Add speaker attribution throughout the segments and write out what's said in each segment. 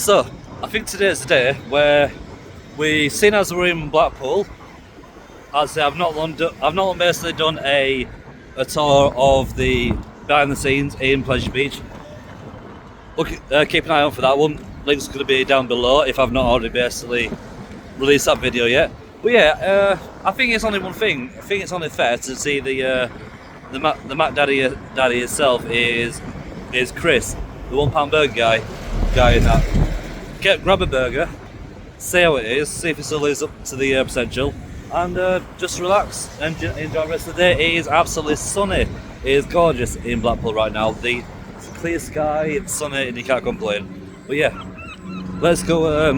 Speaker 1: So, I think today's the day where seeing as we're in Blackpool, I've not basically done a tour of the behind the scenes in Pleasure Beach. Look, keep an eye out for that one. Link's going to be down below if I've not already basically released that video yet. But yeah, I think it's only one thing. I think it's only fair to see the Mac Daddy itself is Chris, the £1 burger guy in that. Grab a burger, see how it is, see if it still lives up to the potential, and just relax and enjoy the rest of the day. It is absolutely sunny. It is gorgeous in Blackpool right now. It's clear sky, it's sunny, and you can't complain. But yeah, let's go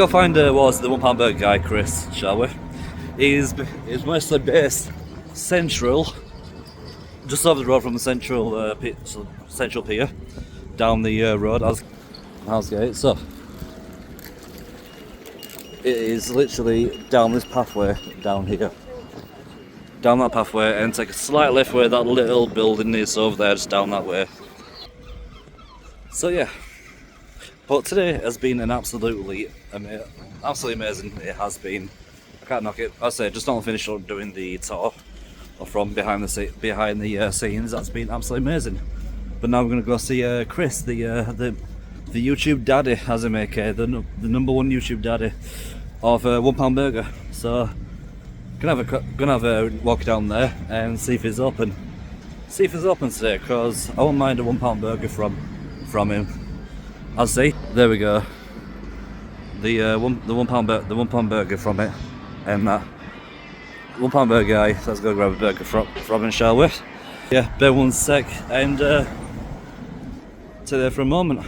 Speaker 1: find the £1 burger guy, Chris, shall we? He's mostly based central, just over the road from the central pier, down the road as Housegate. So it is literally down this pathway down here, down that pathway, and take a slight left where that little building is over there, just down that way. So yeah, but today has been an absolutely amazing. It has been. I can't knock it. I say just not finished doing the tour from behind the scenes. That's been absolutely amazing. But now we're going to go see Chris, the YouTube daddy, as I make the number one YouTube daddy of £1 burger. So gonna have a walk down there and see if he's open. See if he's open today, because I won't mind a £1 burger from him. I'll see. There we go. The £1 burger from it, and that £1 burger guy. So let's go grab a burger from him, shall we? Yeah, bear one sec and stay there for a moment.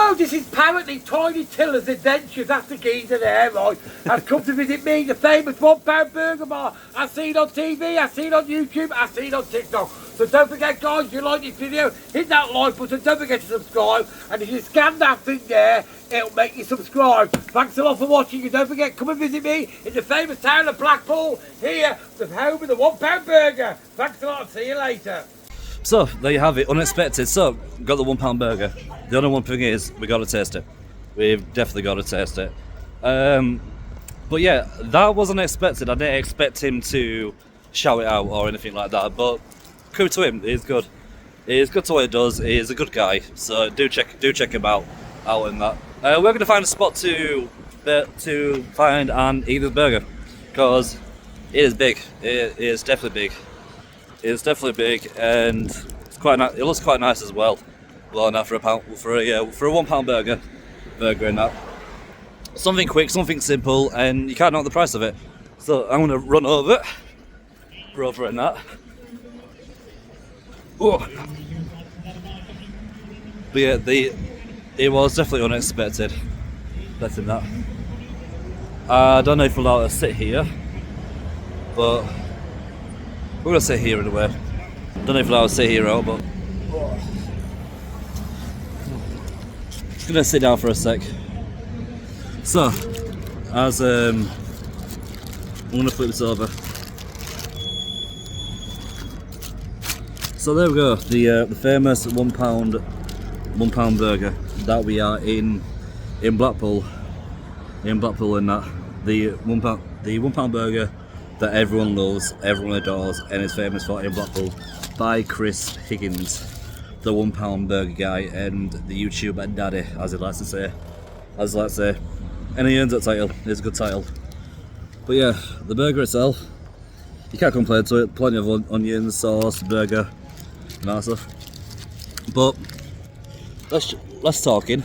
Speaker 2: Oh, this is apparently Tiny Tiller's Adventures. That's the geezer there, right? Has come to visit me, the famous £1 burger bar. I've seen on TV, I've seen on YouTube, I've seen on TikTok. So don't forget, guys, if you like this video, hit that like button, don't forget to subscribe. And if you scan that thing there, it'll make you subscribe. Thanks a lot for watching, and don't forget, come and visit me in the famous town of Blackpool, here, the home of the £1 burger. Thanks a lot, see you later.
Speaker 1: So there you have it, unexpected. So got the £1 burger. The only one thing is we got to taste it. We've definitely got to taste it. But yeah, that was unexpected. I didn't expect him to shout it out or anything like that. But coup to him. He's good. He's good to what he does. He's a good guy. So do check him out in that. We're going to find a spot to find and eat this burger, because it is big. It is definitely big. It's definitely big, and it's quite nice. It looks quite nice as well. Well, now for a £1 burger in that. Something quick, something simple, and you can't knock the price of it. So I'm gonna run over in that. Oh. But yeah, it was definitely unexpected. That's in that. I don't know if we're allowed to sit here, but we're gonna sit here anyway. Don't know if I'll sit here out, but just gonna sit down for a sec. So, as I'm gonna flip this over. So there we go, the famous £1 burger that we are in Blackpool, and that the £1 burger that everyone loves, everyone adores, and is famous for in Blackpool, by Chris Higgins, the £1 burger guy and the YouTube daddy, as he likes to say. And he earns that title. It's a good title. But yeah, the burger itself, you can't complain to it. Plenty of onions, sauce, burger, and that stuff. But less talking,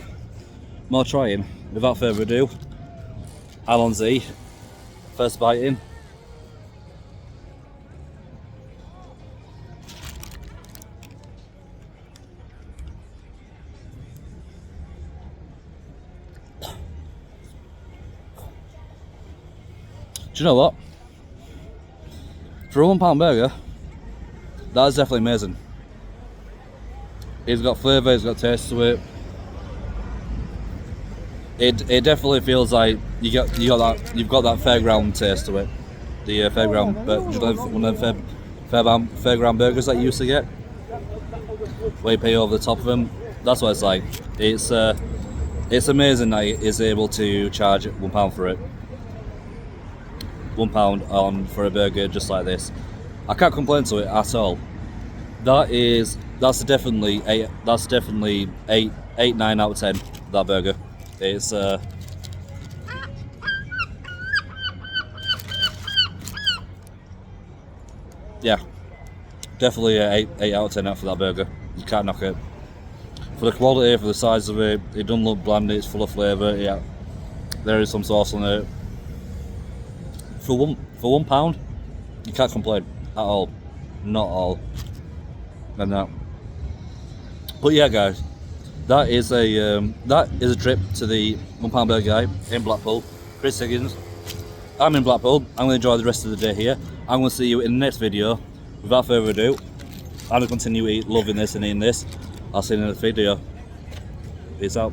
Speaker 1: more trying. Without further ado, I'm on Z. First bite in. Do you know what? For a £1 burger, that is definitely amazing. It's got flavour, it's got taste to it. It definitely feels like you've got that fairground taste to it. The fairground, one of them fairground burgers that you used to get, where you pay over the top of them. That's what it's like. It's It's amazing that he is able to charge £1 for it. £1 on for a burger just like this. I can't complain to it at all. That's definitely eight, 9 out of 10. That burger. It's yeah, definitely a 8 out of 10 out for that burger. You can't knock it. For the quality, for the size of it, it doesn't look bland. It's full of flavour. Yeah, there is some sauce on it. For £1, you can't complain at all. Not at all. And that. But yeah, guys, that is a trip to the £1 burger guy in Blackpool. Chris Higgins. I'm in Blackpool. I'm going to enjoy the rest of the day here. I'm going to see you in the next video. Without further ado, I'm going to continue loving this and eating this. I'll see you in the next video. Peace out.